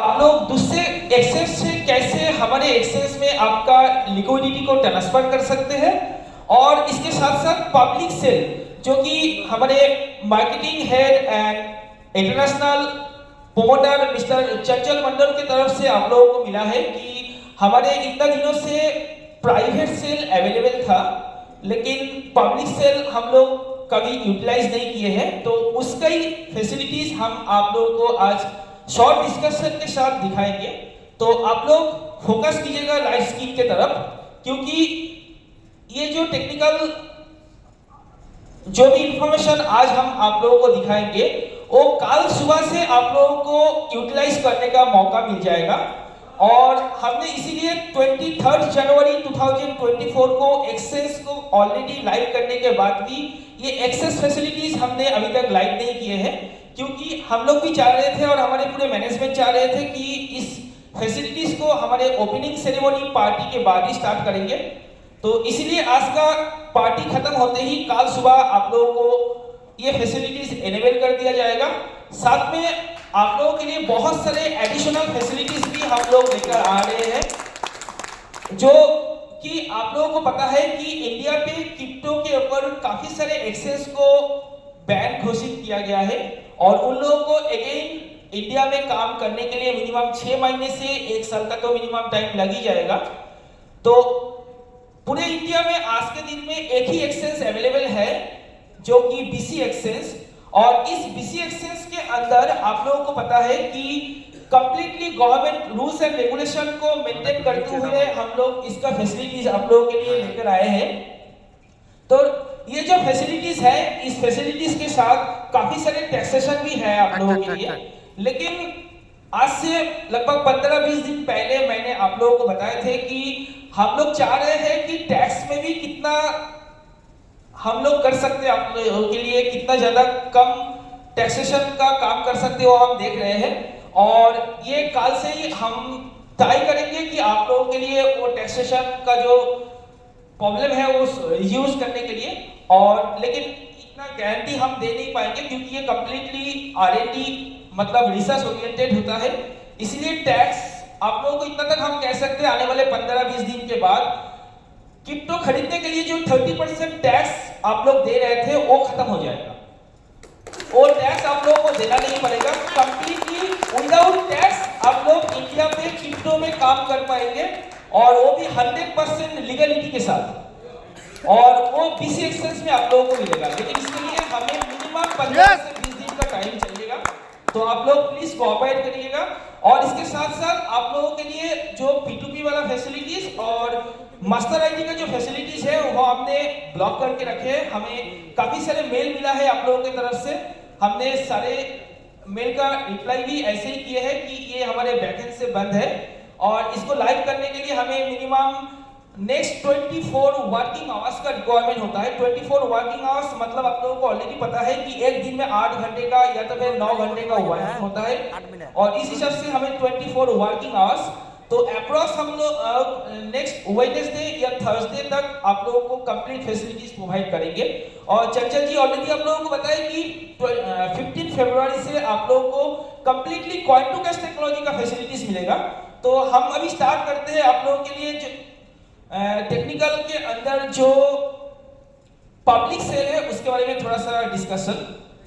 आप लोग दूसरे एक्सेस से कैसे हमारे एक्सेस में आपका लिक्विडिटी को ट्रांसफर कर सकते हैं, और इसके साथ साथ पब्लिक सेल जो कि हमारे marketing head and international promoter mister चंचल मंडल की तरफ से आप लोगों को मिला है कि हमारे इतना दिनों से प्राइवेट सेल अवेलेबल था लेकिन पब्लिक सेल हम लोग कभी यूटिलाइज नहीं किए हैं, तो उसका ही फैसिलिटीज हम आप लोगों को आज शॉर्ट डिस्कशन के साथ दिखाएंगे। तो आप लोग फोकस कीजिएगा लाइव स्क्रीन के तरफ, क्योंकि ये जो टेक्निकल जो भी इंफॉर्मेशन आज हम आप लोगों को दिखाएंगे वो कल सुबह से आप लोगों को यूटिलाइज करने का मौका मिल जाएगा। और हमने इसीलिए 23 जनवरी 2024 को एक्सेस को ऑलरेडी लाइव करने के बाद भी ये एक्सेस फैसिलिटीज हमने अभी तक लाइव नहीं किए हैं, क्योंकि हम लोग भी चाह रहे थे और हमारे पूरे मैनेजमेंट चाह रहे थे कि इस फैसिलिटीज को हमारे ओपनिंग सेरेमनी पार्टी के बाद ही स्टार्ट करेंगे। तो इसीलिए आज का पार्टी खत्म होते ही कल सुबह आप लोगों को ये फैसिलिटीज एनेबल कर दिया जाएगा। साथ में आप लोगों के लिए बहुत सारे एडिशनल फैसिलिटीज भी हम लोग लेकर आ रहे हैं, जो कि आप लोगों को पता है कि इंडिया पे क्रिप्टो के ऊपर काफी सारे एक्सेस को बैन घोषित किया गया है और उन लोगों को अगेन इंडिया में काम करने के लिए मिनिमम 6 महीने से 1 साल का तो मिनिमम टाइम लग ही जाएगा। तो पूरे इंडिया में आज के दिन में एक ही एक्सचेंज अवेलेबल है जो कि बीसी एक्सचेंज, और इस बीसी एक्सचेंज के अंदर आप लोगों को पता है कि completely government rules and regulation को मेंटेन करते हुए हम लोग इसका फैसिलिटीज आप लोगों के लिए लेकर आए हैं। तो ये जो फैसिलिटीज है, इस फैसिलिटीज के साथ काफी सारे टैक्सेशन भी है आप लोगों के लिए। लेकिन आज से लगभग 15-20 दिन पहले मैंने आप लोगों को बताए थे कि हम लोग चाह रहे हैं कि टैक्स में भी कितना हम लोग कर सकते हैं, आप लोगों के लिए कितना ज्यादा कम टैक्सेशन का काम कर सकते हो हम देख रहे हैं। और ये कल से ही हम तय करेंगे कि आप लोगों के लिए वो टैक्सेशन का जो प्रॉब्लम है वो यूज करने के लिए, और लेकिन इतना गारंटी हम दे नहीं पाएंगे क्योंकि ये कंप्लीटली R&D मतलब रिसर्च ओरिएंटेड होता है। इसलिए टैक्स आप लोगों को इतना तक हम कह सकते हैं आने वाले 15-20 दिन के बाद क्रिप्टो खरीदने के लिए जो 30% टैक्स आप लोग दे रहे थे वो खत्म हो जाएगा। वो टैक्स आप लोगों को देना नहीं पड़ेगा, कंप्लीटली विदाउट टैक्स आप लोग इंडिया पे क्रिप्टो में काम कर पाएंगे, और वो भी 100% लीगलिटी के साथ, और वो बीसी एक्सचेंज में आप लोगों को मिलेगा। लेकिन इसके लिए हमें मिनिमम 15 से 20 दिन का टाइम चाहिएगा, तो आप लोग प्लीज कोऑपरेट करिएगा। और इसके साथ साथ आप लोगों के लिए जो P2P वाला फैसिलिटीज और मास्टर आईडी का जो फैसिलिटीज है वो हमने ब्लॉक करके रखे हैं। हमें काफी सारे मेल मिला है आप लोगों की तरफ से, हमने सारे मेल का रिप्लाई भी ऐसे ही किए हैं कि ये हमारे बैकएंड से बंद है, और इसको लाइव करने के लिए हमें मिनिमम नेक्स्ट 24 वर्किंग आवर्स का रिक्वायरमेंट होता है। 24 वर्किंग आवर्स मतलब आप लोगों को ऑलरेडी पता है कि एक दिन में 8 घंटे का या तो फिर 9 घंटे का वर्किंग होता है, और इस हिसाब से हमें 24 वर्किंग आवर्स, तो अप्रॉक्स हम लोग नेक्स्ट वेडनेसडे या थर्सडे तक आप लोगों को कंप्लीट फैसिलिटीज प्रोवाइड करेंगे। और चंचल जी ऑलरेडी आप लोगों को बताया कि 15 फरवरी से आप लोगों को completely coin to cash technology का फैसिलिटीज मिलेगा। तो हम अभी स्टार्ट करते हैं आप लोगों के लिए जो टेक्निकल के अंदर जो पब्लिक सेल है उसके बारे में थोड़ा सा डिस्कशन।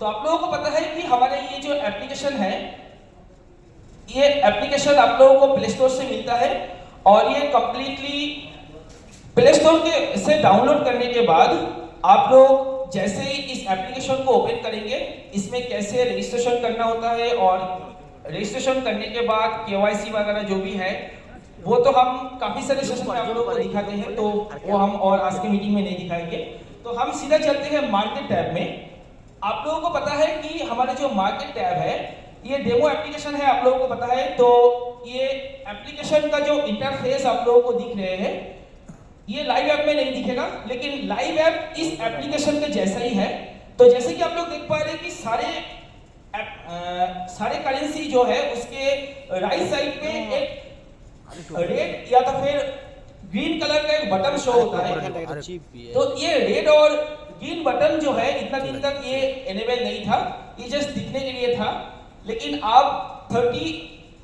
तो आप लोगों को पता है कि हमारे ये जो एप्लीकेशन है, ये एप्लीकेशन आप लोगों को प्ले स्टोर से मिलता है, और ये कंप्लीटली प्ले स्टोर के से डाउनलोड करने के बाद आप लोग जैसे ही इस एप्लीकेशन को ओपन करेंगे, इसमें कैसे रजिस्ट्रेशन करना होता है, और रजिस्ट्रेशन करने के बाद KYC वगैरह जो भी है वो तो हम काफी सारे सेशन में आप लोगों को दिखाते हैं, तो वो हम और आज की मीटिंग में नहीं दिखाएंगे। तो हम सीधा चलते हैं मार्केट टैब में। आप लोगों को पता है कि हमारा जो मार्केट टैब है ये डेमो एप्लीकेशन है, आप लोगों को पता है। तो ये एप्लीकेशन का जो इंटरफेस आप लोगों को दिख रहे हैं ये लाइव ऐप में नहीं दिखेगा, लेकिन लाइव ऐप इस एप्लीकेशन के जैसा ही है। तो जैसे कि आप लोग देख पा रहे हैं कि सारे करेंसी जो है उसके राइट साइड पे एक रेड या तो फिर ग्रीन कलर का एक बटन शो होता है। तो ये रेड और ग्रीन बटन जो है इतना दिन तक ये एनेबल नहीं था, ये जस्ट दिखने के लिए था। लेकिन आप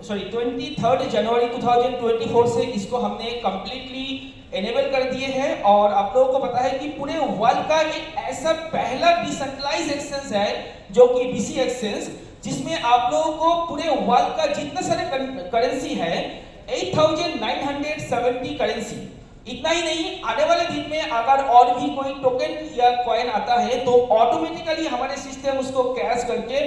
23 जनवरी 2024 से इसको हमने कंप्लीटली एनेबल कर दिए हैं। और आप लोगों को पता है कि पूरे वर्ल्ड का एक ऐसा पहला डिसेंट्रलाइज एक्सचेंज है जो कि बीसी एक्सचेंज, जिसमें आप लोगों को पूरे वर्ल्ड का जितने सारे करेंसी है 8970 करेंसी। इतना ही नहीं, आने वाले दिन में अगर और भी कोई टोकन या कॉइन आता है तो ऑटोमेटिकली हमारे सिस्टम उसको कैश करके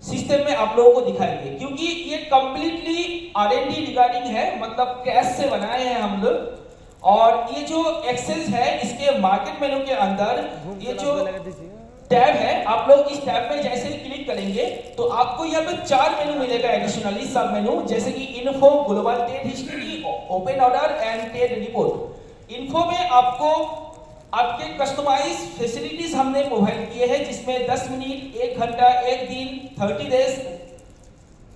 सिस्टम में आप लोगों को दिखाएंगे, क्योंकि ये कंप्लीटली आरएनडी रिगार्डिंग है, मतलब कैश से बनाए हैं हम लोग। और ये जो एक्सचेंज है इसके मार्केट मेनू के अंदर ये जो टैब है, आप लोग इस टैब में जैसे ही क्लिक करेंगे तो आपको यहाँ पे 4 मेनू मिलेगा एडिशनली, सब मेनू, जैसे कि info, global trade history, open order and trade report. Info में आपको आपके कस्टमाइज फैसिलिटीज हमने प्रोवाइड किए हैं, जिसमें 10 मिनट, 1 घंटा, 1 दिन, 30 डेज,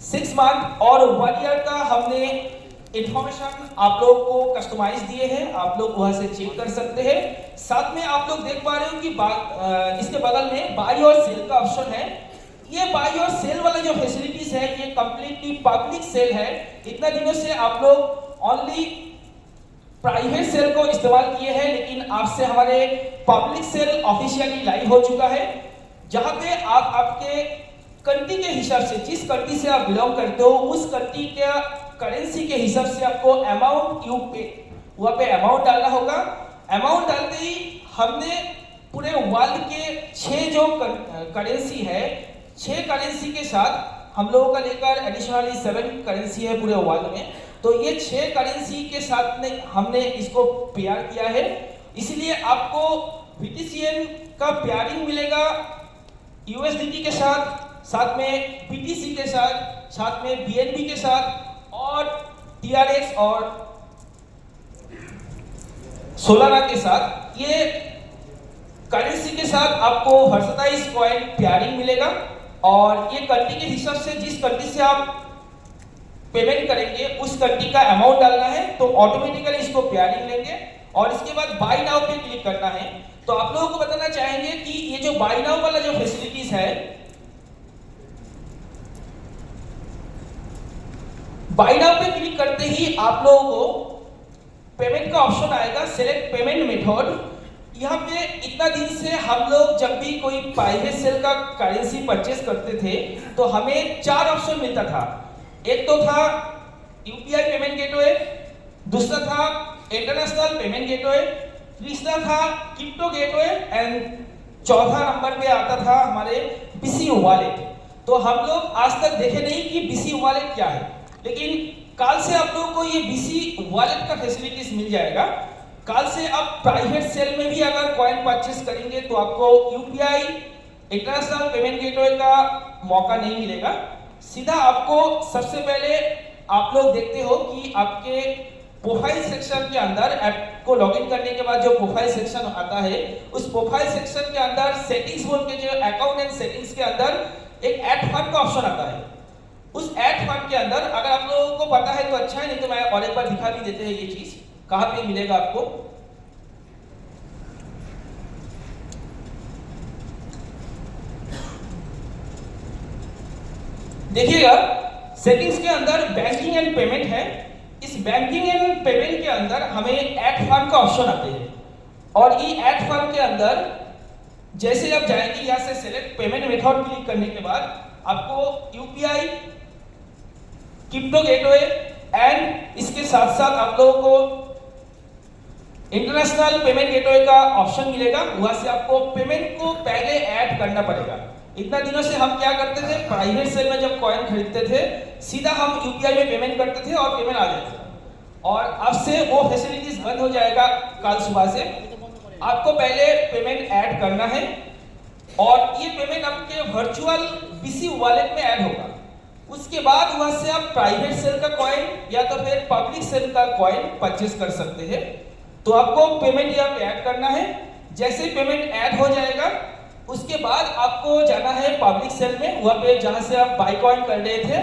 6 मंथ और 1 ईयर का हमने इंफॉर्मेशन आप लोग को कस्टमाइज दिए हैं। आप लोग वहां से चेक कर सकते हैं। साथ में आप लोग देख पा रहे हो कि इसके बगल में बाई और सेल का ऑप्शन है। ये बाई और सेल वाला जो फैसिलिटीज है ये कंप्लीटली पब्लिक सेल है। इतना दिनों से आप लोग ओनली प्राइवेट सेल को इस्तेमाल किए हैं, लेकिन आपसे हमारे पब्लिक सेल ऑफिशियली लाइव हो चुका है, जहां पे आप आपके कंट्री के हिसाब से, जिस कंट्री से आप बिलोंग करते हो उस कंट्री के करेंसी के हिसाब से आपको अमाउंट वहां पे अमाउंट डालना होगा। अमाउंट डालते ही हमने पूरे वर्ल्ड के 6 जो करेंसी है, 6 करेंसी के साथ हम लोगों का लेकर एडिशनली 7 करेंसी है पूरे वर्ल्ड में। तो ये 6 करेंसी के साथ में हमने इसको पेयर किया है, इसलिए आपको बीटीसीएन का पेयरिंग मिलेगा यूएसडीटी के साथ, साथ में बीटीसी के साथ, साथ में बीएनबी के साथ और टीआरएक्स और सोलाना के साथ। ये करेंसी के साथ आपको वर्सेटाइल कॉइन पेयरिंग मिलेगा और ये कंट्री के हिसाब से, जिस कंट्री से आप पेमेंट करेंगे उस कंट्री का अमाउंट डालना है तो ऑटोमेटिकली इसको पेयरिंग लेंगे और इसके बाद बाय नाउ पे क्लिक करना है। तो आप लोगों को बताना चाहेंगे कि ये जो बाय नाउ वाला जो फैसिलिटीज है, बाय नाउ पे क्लिक करते ही आप लोगों को पेमेंट का ऑप्शन आएगा, सिलेक्ट पेमेंट मेथड। यहाँ पे इतना दिन से हम लोग जब भी कोई प्राइवेट सेल का करेंसी परचेस करते थे तो हमें 4 ऑप्शन मिलता था। एक तो था यूपीआई पेमेंट गेटवे, दूसरा था इंटरनेशनल पेमेंट गेटवे, तीसरा था क्रिप्टो गेटवे एंड चौथा नंबर पे आता था हमारे बीसी वॉलेट। तो हम लोग आज तक देखे नहीं कि बीसी वॉलेट क्या है, लेकिन कल से आप लोगों को ये बीसी वॉलेट का फैसिलिटीज मिल जाएगा। कल से आप प्राइवेट सेल में भी अगर कॉइन परचेस करेंगे तो आपको यूपीआई इंटरनेशनल पेमेंट गेटवे का मौका नहीं मिलेगा। सीधा आपको सबसे पहले आप लोग देखते हो कि आपके प्रोफाइल सेक्शन के अंदर, ऐप को लॉगिन करने के बाद जो प्रोफाइल सेक्शन आता है उस प्रोफाइल सेक्शन के अंदर सेटिंग्स बोल के जो अकाउंट एंड सेटिंग्स के अंदर एक ऐड फंड का ऑप्शन आता है। उस ऐड फंड के अंदर अगर आप लोगों को पता है तो अच्छा है, नहीं तो मैं और एक बार दिखा भी देते हैं ये चीज कहां पे मिलेगा आपको। देखिएगा सेटिंग्स के अंदर बैंकिंग एंड पेमेंट है। इस बैंकिंग एंड पेमेंट के अंदर हमें ऐड फंड का ऑप्शन आते हैं और ये ऐड फंड के अंदर जैसे आप जाएंगे यहां से सिलेक्ट पेमेंट मेथड क्लिक करने के बाद आपको यूपीआई, क्रिप्टो गेटवे एंड इसके साथ साथ आप लोगों को इंटरनेशनल पेमेंट गेटवे का ऑप्शन मिलेगा। वहां से आपको पेमेंट को पहले ऐड करना पड़ेगा। इतना दिनों से हम क्या करते थे, प्राइवेट सेल में जब कॉइन खरीदते थे सीधा हम यूपीआई में पेमेंट करते थे और पेमेंट आ जाता था, और अब से वो फैसिलिटीज बंद हो जाएगा। कल सुबह से आपको पहले पेमेंट ऐड करना है और ये पेमेंट आपके वर्चुअल बीसी वॉलेट में ऐड होगा। उसके बाद वहां से आप प्राइवेट सेल का कॉइन या तो फिर पब्लिक सेल का कॉइन परचेस कर सकते हैं। तो आपको पेमेंट यहाँ पे ऐड करना है। जैसे पेमेंट ऐड हो जाएगा उसके बाद आपको जाना है पब्लिक सेल में, वहां पे जहां से आप बाय कॉइन कर रहे थे,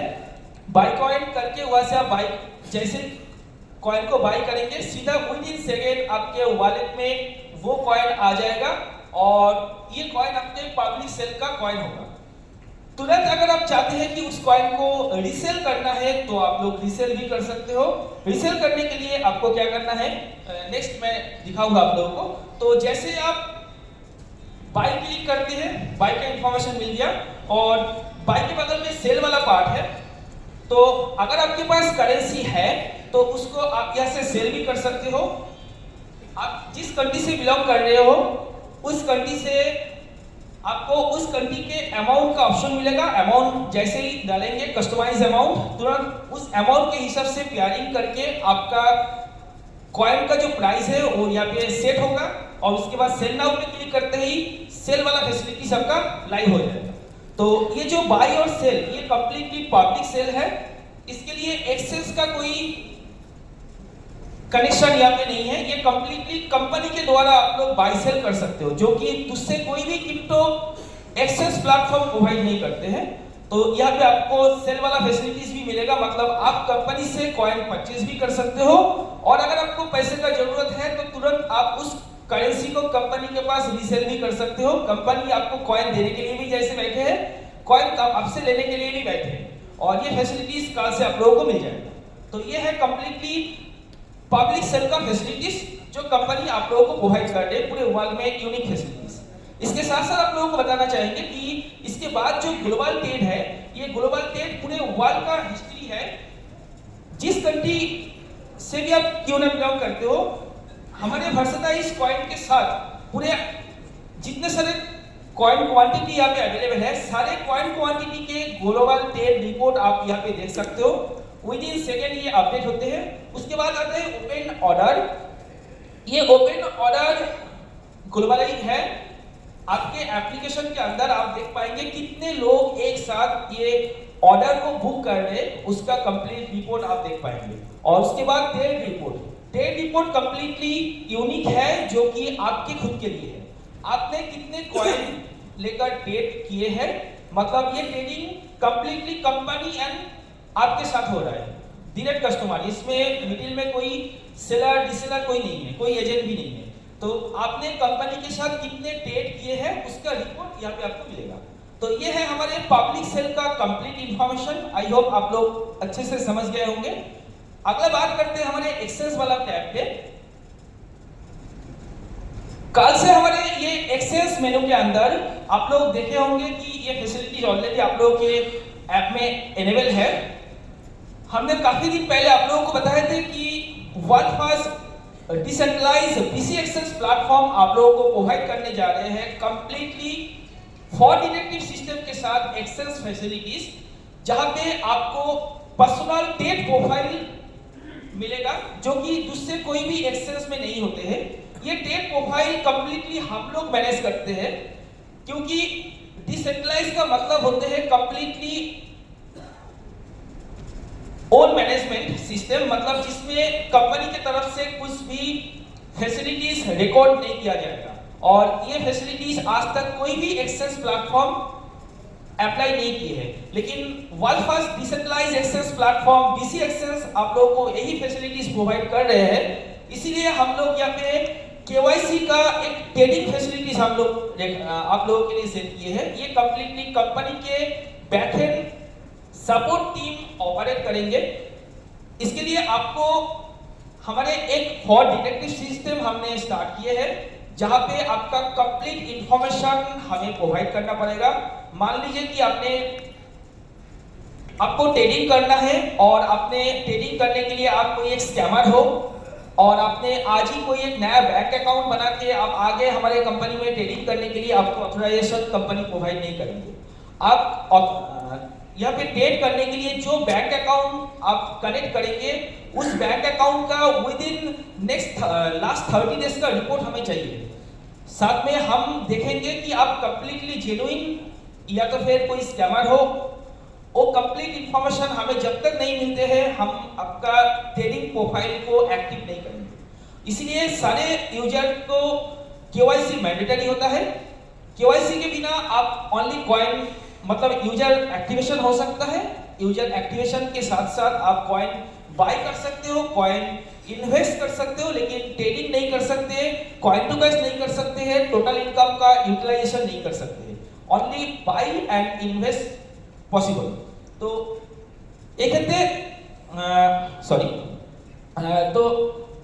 बाय कॉइन करके वहां से आप बाय, जैसे कॉइन को बाय करेंगे सीधा विदिन सेकेंड आपके वॉलेट में वो कॉइन आ जाएगा और ये कॉइन आपके पब्लिक सेल का कॉइन होगा। तुरंत अगर आप चाहते हैं कि उस कॉइन को रीसेल करना है तो आप लोग रीसेल भी कर सकते हो। रीसेल करने के लिए आपको क्या करना है, नेक्स्ट मैं दिखाऊंगा आप लोगों को। तो जैसे आप बाय क्लिक करते हैं, बाय का इंफॉर्मेशन मिल गया और बाय के बगल में सेल वाला पार्ट है। तो अगर आपके पास करेंसी है तो उसको आप यहाँ से सेल भी कर सकते हो। आप जिस कंट्री से बिलोंग कर रहे हो उस कंट्री से आपको उस कंट्री के अमाउंट का ऑप्शन मिलेगा। अमाउंट जैसे ही डालेंगे कस्टमाइज अमाउंट, तुरंत उस अमाउंट के हिसाब से पेयरिंग करके आपका कॉइन का जो प्राइस है वो यहाँ पे सेट होगा और उसके बाद सेल नाउ पे क्लिक करते ही सेल वाला फैसिलिटी सबका लाइव हो जाएगा। तो ये जो बाई और सेल ये कंप्लीटली पब्लिक सेल है, इसके लिए एक्सेस का कोई कनेक्शन यहाँ पे नहीं है। ये कंप्लीटली कंपनी के द्वारा आप लोग बाय सेल कर सकते हो, जो कि दूसरे कोई भी क्रिप्टो एक्सेस प्लेटफॉर्म प्रोवाइड नहीं करते हैं। तो यहाँ पे आपको सेल वाला फैसिलिटीज भी मिलेगा, मतलब आप कंपनी से कॉइन परचेज भी कर सकते हो और अगर आपको पैसे का जरूरत है तो तुरंत आप उस करेंसी को कंपनी के पास रीसेल भी कर सकते हो। कंपनी आपको कॉइन देने के लिए भी जैसे बैठे हैं, कॉइन आपसे लेने के लिए भी बैठे हैं और ये फैसिलिटीज कल से आप लोगों को मिल जाएगा। तो ये है कंप्लीटली पब्लिक सेल का फैसिलिटीज जो कंपनी आप लोगों को प्रोवाइड कर रही है पूरे वर्ल्ड में, यूनिक फैसिलिटीज। इसके साथ साथ आप लोगों को बताना चाहेंगे कि इसके बाद जो ग्लोबल ट्रेड है, ये ग्लोबल ट्रेड पूरे वर्ल्ड का हिस्ट्री है। जिस कंट्री से भी आप क्यों ना बिलोंग करते हो, हमारे वर्सेटाइल कॉइन के साथ पूरे जितने सारे कॉइन क्वांटिटी यहाँ पे अवेलेबल है, सारे कॉइन क्वांटिटी के ग्लोबल ट्रेड रिपोर्ट आप यहाँ पे देख सकते हो। विद इन सेकेंड ये अपडेट होते हैं। उसके बाद आते हैं ओपन ऑर्डर। ये ओपन ऑर्डर ग्लोबलाइज है। आपके एप्लीकेशन के अंदर आप देख पाएंगे कितने लोग एक साथ ये ऑर्डर को बुक कर रहे हैं, उसका कंप्लीट रिपोर्ट आप देख पाएंगे। और उसके बाद trade report. Trade report completely unique है जो कि आपके खुद के लिए है। आपने कितने कॉइन लेकर ट्रेड किए हैं, मतलब ये ट्रेडिंग कंप्लीटली कंपनी एंड आपके साथ हो रहा है, डायरेक्ट कस्टमर। इसमें मिडिल में कोई सेलर डिसेलर कोई नहीं है, कोई एजेंट भी नहीं है। तो आपने कंपनी के साथ कितने ट्रेड किए हैं उसका रिपोर्ट यहाँ पे आपको मिलेगा। तो ये है हमारे पब्लिक सेल का कंप्लीट इंफॉर्मेशन। आई होप आप लोग अच्छे से समझ गए होंगे। अगला बात करते हैं हमारे एक्सेस वाला टैब पे। कल से हमारे ये एक्सेस मेनू के अंदर आप लोग देखे होंगे कि ये फैसिलिटीज ऑलरेडी आप लोगों के ऐप में एनेबल है। हमने काफी दिन पहले आप लोगों को बताए थे कि world first decentralised PC access platform आप लोगों को प्रोवाइड करने जा रहे हैं कंप्लीटली फॉर डिटेक्टिव सिस्टम के साथ एक्सेस फैसिलिटीज, जहां पे आपको पर्सनल ट्रेड प्रोफाइल मिलेगा जो कि दूसरे कोई भी एक्सेस में नहीं होते हैं। ये ट्रेड प्रोफाइल कंप्लीटली हम लोग मैनेज करते हैं, क्योंकि डिसेंट्रलाइज का मतलब होते हैं कंप्लीटली ओन मैनेजमेंट सिस्टम, मतलब जिसमें कंपनी की तरफ से कुछ भी फैसिलिटीज रिकॉर्ड नहीं किया जाएगा। और ये फैसिलिटीज आज तक कोई भी एक्सेस प्लेटफॉर्म अप्लाई नहीं किए हैं, लेकिन world first decentralised access platform BC access आप लोगों को यही फैसिलिटीज प्रोवाइड कर रहे हैं। इसीलिए हम लोग यहाँ पे केवाईसी का एक ट्रेडिंग फैसिलिटीज हम लोग आप लोगों के लिए सेट किए हैं। ये कंप्लीटली कंपनी के बैकएंड सपोर्ट टीम ऑपरेट करेंगे। इसके लिए आपको हमारे एक फॉर डिटेक्टिव सिस्टम हमने स्टार्ट किए हैं, जहां पे आपका कंप्लीट इंफॉर्मेशन हमें प्रोवाइड करना पड़ेगा। मान लीजिए कि आपको ट्रेडिंग करना है और आपने ट्रेडिंग करने के लिए आप कोई एक स्कैमर हो और आपने आज ही कोई एक नया बैंक अकाउंट बना के आप आगे हमारे कंपनी में ट्रेडिंग करने के लिए आपको ऑथराइजेशन कंपनी प्रोवाइड नहीं करेंगे। आप यहाँ पे ट्रेड करने के लिए जो बैंक अकाउंट आप कनेक्ट करेंगे उस बैंक अकाउंट का विद इन लास्ट 30 डेज का रिपोर्ट हमें चाहिए। साथ में हम देखेंगे कि आप कंप्लीटली जेन्युइन या तो फिर कोई स्कैमर हो, वो कंप्लीट इंफॉर्मेशन हमें जब तक नहीं मिलते हैं हम आपका ट्रेडिंग प्रोफाइल को एक्टिव नहीं करेंगे। इसलिए सारे यूजर को केवाईसी मैंडेटरी होता है। केवाईसी के बिना आप ओनली कॉइन मतलब यूजर एक्टिवेशन हो सकता है। यूजर एक्टिवेशन के साथ साथ आप कॉइन बाय कर सकते हो, कॉइन इन्वेस्ट कर सकते हो, लेकिन ट्रेडिंग नहीं कर सकते, कॉइन टू कैश नहीं कर सकते हैं, टोटल इनकम का यूटिलाइजेशन नहीं कर सकते। Only by and invest possible. तो एक तो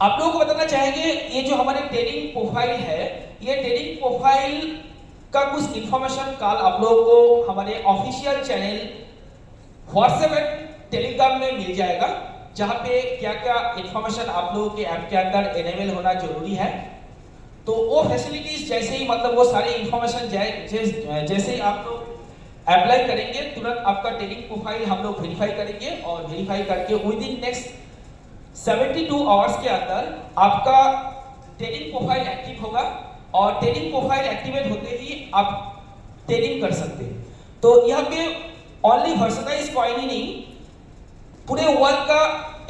आप लोगों को बताना चाहेंगे ये जो हमारे ट्रेडिंग प्रोफाइल है, ये ट्रेडिंग प्रोफाइल का कुछ इंफॉर्मेशन कल आप लोगों को हमारे official channel WhatsApp and Telegram में मिल जाएगा, जहां पे क्या क्या इंफॉर्मेशन आप लोगों के ऐप के अंदर एनेबल होना जरूरी है। तो वो फैसिलिटीज जैसे ही मतलब वो सारे इंफॉर्मेशन जैसे ही आप लोग अप्लाई करेंगे, तुरंत आपका ट्रेडिंग प्रोफाइल हम लोग वेरीफाई करेंगे और वेरीफाई करके विद इन नेक्स्ट 72 आवर्स के अंदर आपका ट्रेडिंग प्रोफाइल एक्टिव होगा और ट्रेडिंग प्रोफाइल एक्टिवेट होते ही आप ट्रेडिंग कर सकते हैं। तो यहाँ पे ओनली वर्सटाइल कॉइन ही नहीं, पूरे वर्ल्ड का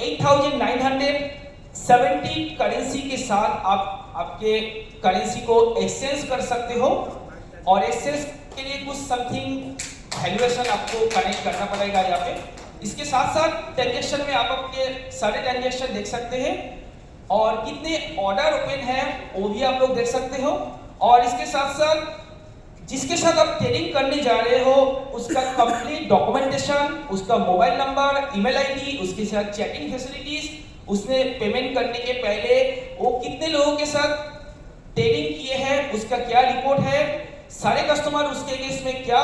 8970 करेंसी के साथ आप आपके करेंसी को एक्सचेंज कर सकते हो और एक्सचेंज के लिए कुछ समथिंग वैल्यूएशन आपको कनेक्ट करना पड़ेगा यहाँ पे। इसके साथ साथ ट्रांजैक्शन में आप अपने सारे ट्रांजैक्शन देख सकते हैं और कितने ऑर्डर ओपन है वो भी आप लोग देख सकते हो। और इसके साथ साथ जिसके साथ आप ट्रेडिंग करने जा रहे हो उसका कंप्लीट डॉक्यूमेंटेशन, उसका मोबाइल नंबर, ईमेल आईडी, उसके साथ चैटिंग फैसिलिटीज, उसने पेमेंट करने के पहले वो कितने लोगों के साथ ट्रेडिंग किए हैं, उसका क्या रिपोर्ट है, सारे कस्टमर उसके केस में क्या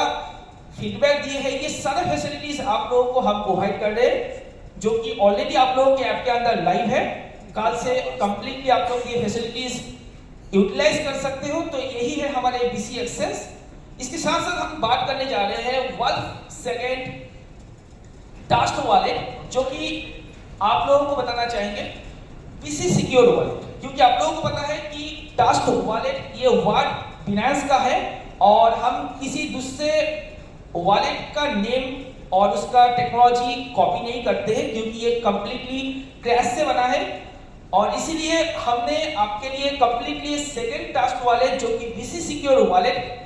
फीडबैक दिए हैं, ये सारे फैसिलिटीज आप लोगों को हम प्रोवाइड कर रहे हैं, जो कि ऑलरेडी आप लोगों के ऐप के अंदर लाइव है। कल से कंप्लीटली आप लोग ये फैसिलिटीज यूटिलाइज कर सकते हो। तो यही है हमारे बीसी एक्सेस। इसके साथ साथ हम बात करने जा रहे हैं वर्ल्ड सेकेंड ट्रस्ट वॉलेट, जो कि आप लोगों को बताना चाहेंगे बीसी सिक्योर वॉलेट, क्योंकि आप लोगों को पता है कि ट्रस्ट वॉलेट ये वर्ड बिनांस का है और हम किसी दूसरे वॉलेट का नेम और उसका टेक्नोलॉजी कॉपी नहीं करते हैं, क्योंकि ये कंप्लीटली क्रैश से बना है। और इसीलिए हमने आपके लिए कंप्लीटली सेकंड ट्रस्ट वॉलेट, जो कि बीसी सिक्योर वॉलेट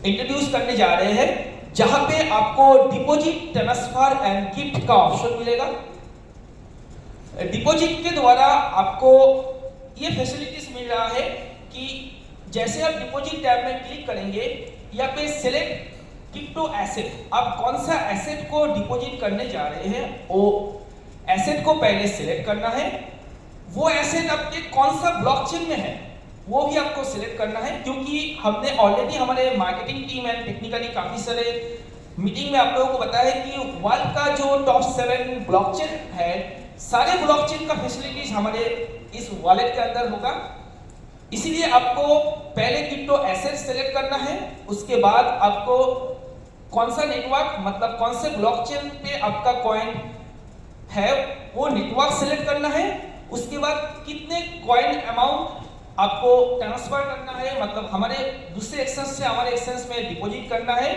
इंट्रोड्यूस करने जा रहे हैं, जहां पे आपको डिपॉजिट, ट्रांसफर एंड गिफ्ट का ऑप्शन मिलेगा। डिपॉजिट के द्वारा आपको ये फैसिलिटीज मिल रहा है कि जैसे आप डिपॉजिट टैब में क्लिक करेंगे, यहाँ पे सिलेक्ट क्रिप्टो एसेट, आप कौन सा एसेट को डिपॉजिट करने जा रहे हैं वो एसेट को पहले सिलेक्ट करना है। वो एसेट आपके कौन सा ब्लॉकचेन में है वो भी आपको सिलेक्ट करना है, क्योंकि हमने ऑलरेडी हमारे मार्केटिंग टीम एंड टेक्निकली काफी सारे मीटिंग में आप लोगों को बताया है कि वर्ल्ड का जो टॉप 7 ब्लॉकचेन है, सारे ब्लॉकचेन का फैसिलिटीज हमारे इस वॉलेट के अंदर होगा। इसीलिए आपको पहले क्रिप्टो एसेट सेलेक्ट करना है, उसके बाद आपको कौन सा नेटवर्क मतलब कौन से ब्लॉकचेन पे आपका कॉइन है वो नेटवर्क सेलेक्ट करना है। उसके बाद कितने कॉइन अमाउंट आपको ट्रांसफर करना है, मतलब हमारे दूसरे एक्सचेंज से हमारे एक्सचेंज में डिपॉजिट करना है,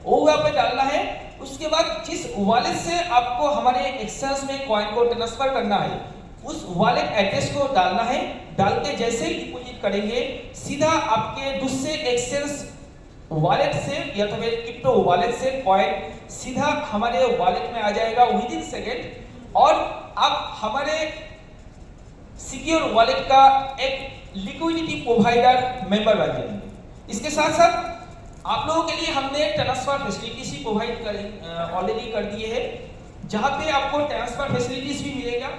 वो वहां पे डालना है। उसके बाद जिस वॉलेट से आपको हमारे एक्सचेंज में कॉइन को ट्रांसफर करना है उस वॉलेट एड्रेस को डालना है। डाल के जैसे ही डिपॉजिट करेंगे सीधा आपके दूसरे एक्सचेंज वॉलेट से या तो फिर क्रिप्टो वॉलेट से कॉइन सीधा हमारे वॉलेट में आ जाएगा विद इन सेकेंड, और आप हमारे सिक्योर वॉलेट का एक लिक्विडिटी प्रोवाइडर मेंबर बन जाएंगे। इसके साथ साथ आप लोगों के लिए हमने ट्रांसफर फैसिलिटीज भी प्रोवाइड ऑलरेडी कर दिए हैं, जहां पे आपको ट्रांसफर फैसिलिटीज भी मिलेगा,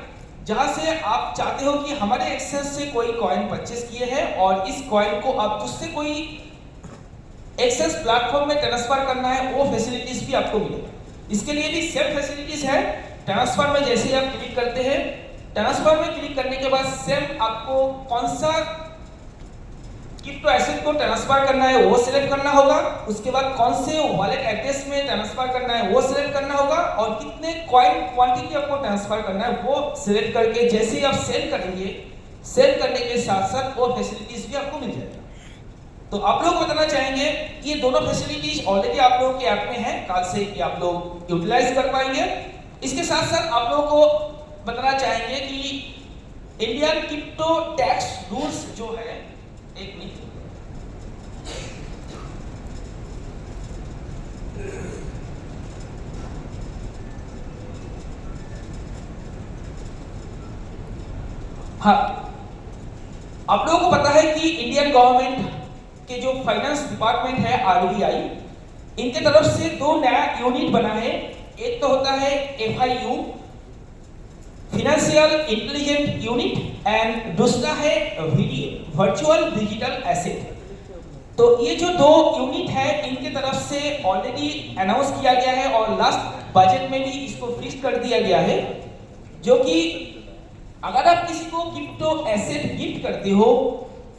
जहां से आप चाहते हो कि हमारे एक्सचेंज से कोई कॉइन परचेस किए हैं और इस कॉइन को आप दूसरे कोई एक्सचेंज प्लेटफॉर्म में ट्रांसफर करना है, वो फैसिलिटीज भी आपको मिलेगा। इसके लिए भी सेम फैसिलिटीज है। ट्रांसफर में जैसे ही आप क्लिक करते हैं, ट्रांसफर में क्लिक करने के बाद सेम आपको कौन सा क्रिप्टो एसेट को ट्रांसफर करना है वो सिलेक्ट करना होगा। उसके बाद कौन से वॉलेट एड्रेस में ट्रांसफर करना है वो सिलेक्ट करना होगा, और कितने कॉइन क्वांटिटी आपको ट्रांसफर करना है वो सिलेक्ट करके जैसे ही आप सेल करेंगे, सेल करने के साथ साथ वो फैसिलिटीज भी आपको मिल जाएगा। तो आप लोग बताना चाहेंगे ये दोनों फैसिलिटीज ऑलरेडी आप लोगों के ऐप में है, कल से कि आप लोग यूटिलाइज कर पाएंगे। इसके साथ साथ आप लोगों को बताना चाहेंगे कि इंडियन क्रिप्टो टैक्स रूल्स जो है, एक मिनट, हाँ, आप लोगों को पता है कि इंडियन गवर्नमेंट के जो फाइनेंस डिपार्टमेंट है आरबीआई, इनके तरफ से दो नया यूनिट बना है। एक तो होता है FIU, financial intelligent unit, and दूसरा है VDA, वर्चुअल डिजिटल एसेट। तो ये जो दो यूनिट है इनके तरफ से ऑलरेडी अनाउंस किया गया है और लास्ट बजट में भी इसको फिक्स कर दिया गया है, जो कि अगर आप किसी को क्रिप्टो एसेट गिफ्ट करते हो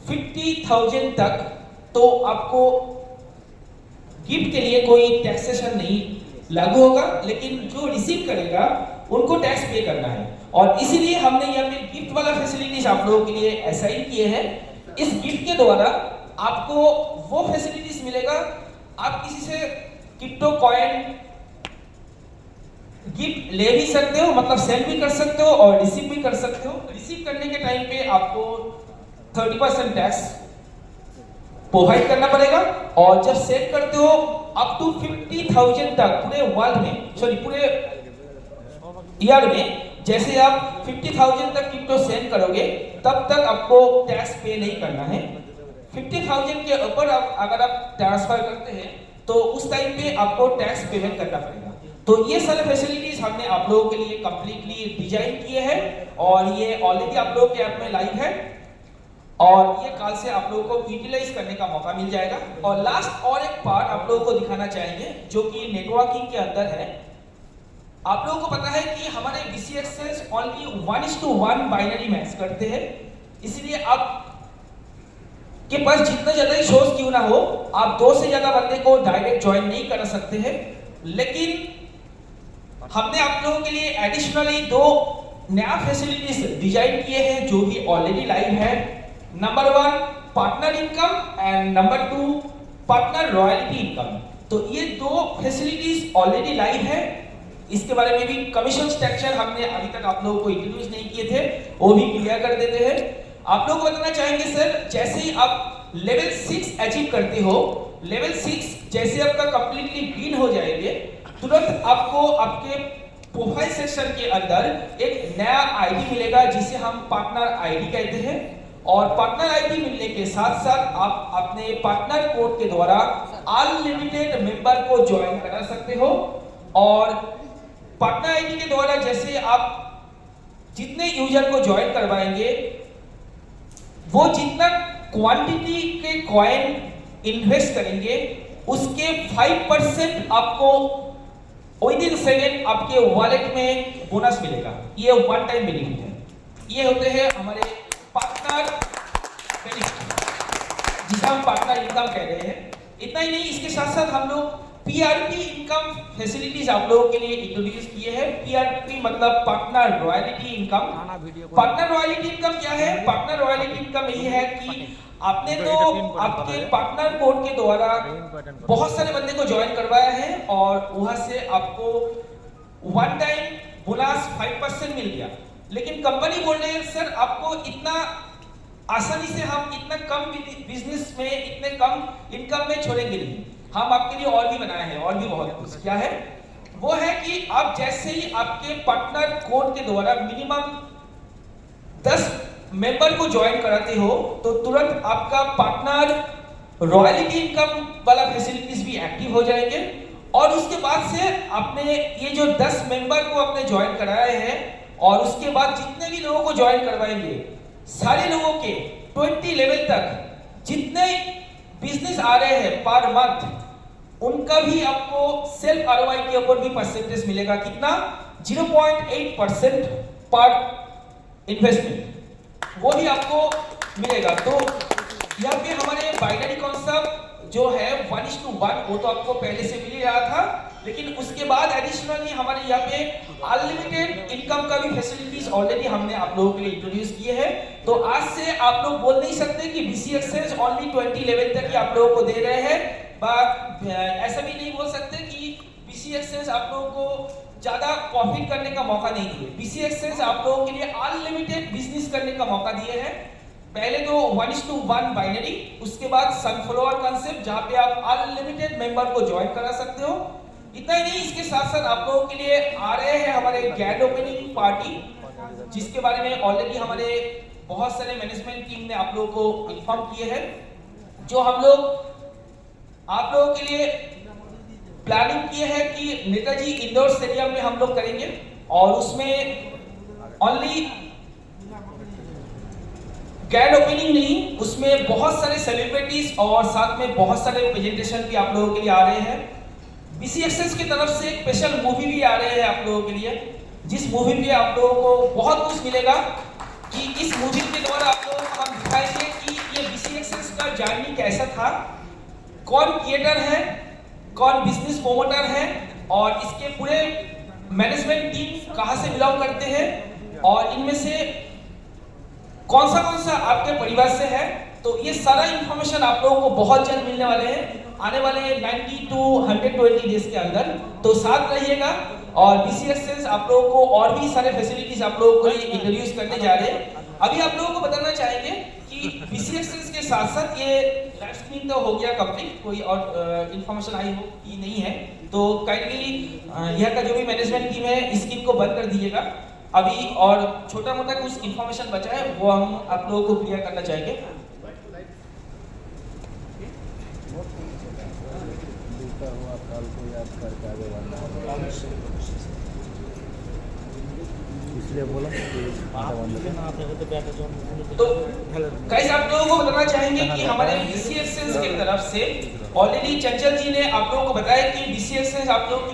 50,000 तक, तो आपको गिफ्ट के लिए कोई टैक्सेशन नहीं लागू होगा, लेकिन जो रिसीव करेगा उनको टैक्स पे करना है। और इसीलिए हमने यहाँ पे गिफ्ट वाला फैसिलिटीज आप लोगों के लिए असाइन किए हैं। इस गिफ्ट के द्वारा आपको वो फैसिलिटीज मिलेगा, आप किसी से क्रिप्टो कॉइन गिफ्ट ले भी सकते हो, मतलब सेंड भी कर सकते हो और रिसीव भी कर सकते हो। रिसीव करने के टाइम पे आपको 30% टैक्स प्रोवाइड करना पड़ेगा, और जब सेंड करते हो अप टू 50,000 तक पूरे वर्ल्ड में, सॉरी पूरे ईयर में, जैसे आप 50,000 तक क्रिप्टो सेंड करोगे तब तक आपको टैक्स पे नहीं करना है। 50,000 के ऊपर अगर आप ट्रांसफर करते हैं तो उस टाइम पे आपको टैक्स पेमेंट करना पड़ेगा। तो ये सारे फैसिलिटीज हमने आप लोगों के लिए कंप्लीटली डिजाइन किए हैं और ये ऑलरेडी आप लोगों के ऐप में लाइव है, और ये कल से आप लोगों को यूटिलाइज करने का मौका मिल जाएगा। और लास्ट और एक पार्ट आप लोगों को दिखाना चाहेंगे जो कि नेटवर्किंग के अंदर है। आप लोगों को पता है कि हमारे BC exchange only 1:1 binary match करते हैं, इसलिए आप के पास जितना ज्यादा ही सोर्स क्यों ना हो, आप 2 से ज्यादा बंदे को डायरेक्ट ज्वाइन नहीं कर सकते हैं। लेकिन हमने आप लोगों के लिए एडिशनली 2 नया फैसिलिटीज डिजाइन किए हैं जो भी ऑलरेडी लाइव है। Number 1 partner income and number 2 partner royalty income. तो ये 2 फैसिलिटीज ऑलरेडी लाइव है। इसके बारे में भी कमीशन स्ट्रक्चर हमने अभी तक आप लोगों को इंट्रोड्यूस नहीं किए थे, वो भी क्लियर कर देते हैं। आप लोग को बताना चाहेंगे सर, जैसे ही आप लेवल 6 अचीव करते हो, लेवल 6 जैसे आपका कंप्लीटली ग्रीन हो जाएंगे, तुरंत आपको आपके प्रोफाइल सेक्शन के अंदर एक नया आईडी मिलेगा जिसे हम पार्टनर आईडी कहते हैं। और पार्टनर आईडी मिलने के साथ साथ आप अपने पार्टनर कोड के द्वारा अनलिमिटेड मेंबर को ज्वाइन करा सकते हो। और पार्टनर आईडी के द्वारा जैसे आप जितने यूजर को ज्वाइन करवाएंगे, वो जितना क्वांटिटी के कॉइन इन्वेस्ट करेंगे उसके 5% आपको विद इन सेकेंड आपके वॉलेट में बोनस मिलेगा। ये वन टाइम बेनिफिट है। ये होते हैं हमारे पार्टनर बेनिफिट, जिसे हम पार्टनर इनकम कह रहे हैं। इतना ही नहीं, इसके साथ साथ हम लोग PRP इनकम फैसिलिटीज आप लोगों के लिए इंट्रोड्यूस किए हैं। PRP मतलब partner royalty income. Partner royalty income क्या है? पार्टनर रॉयल्टी इनकम ये है कि आपने तो आपके पार्टनर कोड के द्वारा बहुत सारे बंदे को ज्वाइन करवाया है और वहां से आपको वन टाइम बोनस 5% मिल गया, लेकिन कंपनी बोल रही है सर आपको इतना आसानी से हम इतना कम बिजनेस में इतने कम इनकम में छोड़ेंगे नहीं, हम आपके लिए और भी बनाए हैं और भी बहुत कुछ। क्या है वो? है कि आप जैसे ही आपके पार्टनर कोड के द्वारा मिनिमम 10 मेंबर को ज्वाइन कराते हो तो तुरंत आपका पार्टनर रॉयल्टी इनकम वाला फैसिलिटीज भी एक्टिव हो जाएंगे। और उसके बाद से आपने ये जो 10 मेंबर को आपने ज्वाइन कराए हैं और उसके बाद जितने भी लोगों को ज्वाइन करवाएंगे, सारे लोगों के 20 लेवल तक जितने बिजनेस आ रहे हैं पर मंथ, उनका भी आपको सेल्फ ROI के ऊपर भी परसेंटेज मिलेगा। कितना? 0.8% पर इन्वेस्टमेंट, वो भी आपको मिलेगा। तो यहाँ पे हमारे बाइनरी कॉन्सेप्ट जो है 1:1 वो तो आपको पहले से मिल ही रहा था, लेकिन उसके बाद एडिशनली हमारे यहाँ पे अनलिमिटेड इनकम का भी फैसिलिटीज ऑलरेडी हमने आप लोगों के लिए इंट्रोड्यूस किए हैं। तो आज से आप लोग बोल नहीं सकते कि BC एक्सचेंज ओनली 20 लेवल तक ही आप लोगों को दे रहे हैं, ऐसा भी नहीं बोल सकते कि BC एक्सचेंज आप लोगों को ज्यादा प्रॉफिट करने का मौका नहीं दिए। BC एक्सचेंज आप लोगों के लिए अनलिमिटेड बिजनेस करने का मौका दिए हैं। पहले तो 1:1 बाइनरी, उसके बाद सनफ्लावर कॉन्सेप्ट जहां पे आप अनलिमिटेड मेंबर को ज्वाइन करा सकते हो। इतना ही नहीं, इसके साथ साथ आप लोगों के लिए आ रहे हैं हमारे ग्रैंड ओपनिंग पार्टी, जिसके बारे में ऑलरेडी हमारे बहुत सारे मैनेजमेंट टीम ने आप लोगों को इन्फॉर्म किए हैं, जो हम लोग आप लोगों के लिए प्लानिंग की है कि नेताजी इंडोर स्टेडियम में हम लोग करेंगे और उसमें ओनली ग्रैंड ओपनिंग नहीं, उसमें बहुत सारे सेलिब्रिटीज और साथ में बहुत सारे प्रेजेंटेशन भी आप लोगों के लिए आ रहे हैं। BCXS की तरफ से एक स्पेशल मूवी भी आ रहे हैं आप लोगों के लिए, जिस मूवी में आप लोगों को बहुत कुछ मिलेगा कि इस मूवी के द्वारा आप लोगों को हम दिखाएंगे कि ये BCXS का जर्नी कैसा था, कौन क्रिएटर है, कौन बिजनेस प्रोमोटर है और इसके पूरे मैनेजमेंट टीम कहां से बिलोंग करते हैं और इनमें से कौन सा आपके परिवार से है। तो ये सारा इंफॉर्मेशन आप लोगों को बहुत जल्द मिलने वाले हैं, आने वाले 90 to 120 डेज के अंदर। तो साथ रहिएगा और BCXS आप लोगों को और भी सारे फैसिलिटीज आप लोगों को इंट्रोड्यूस करने जा रहे हैं। अभी आप लोगों को बताना चाहेंगे कि BCXS के साथ साथ ये लाइव स्ट्रीमिंग तो हो गया कंप्लीट, कोई और इंफॉर्मेशन आई हो कि नहीं है तो काइंडली यहाँ का जो भी मैनेजमेंट टीम है इस स्कीम को बंद कर दीजिएगा अभी, और छोटा मोटा कुछ इंफॉर्मेशन बचा है वो हम आप लोगों को क्लियर करना चाहेंगे। इसलिए बोला तो गाइस आप लोगों को बताना चाहेंगे कि हमारे BCXS की तरफ से ऑलरेडी चंचल जी ने आप लोगों को बताया कि BCXS आप लोगों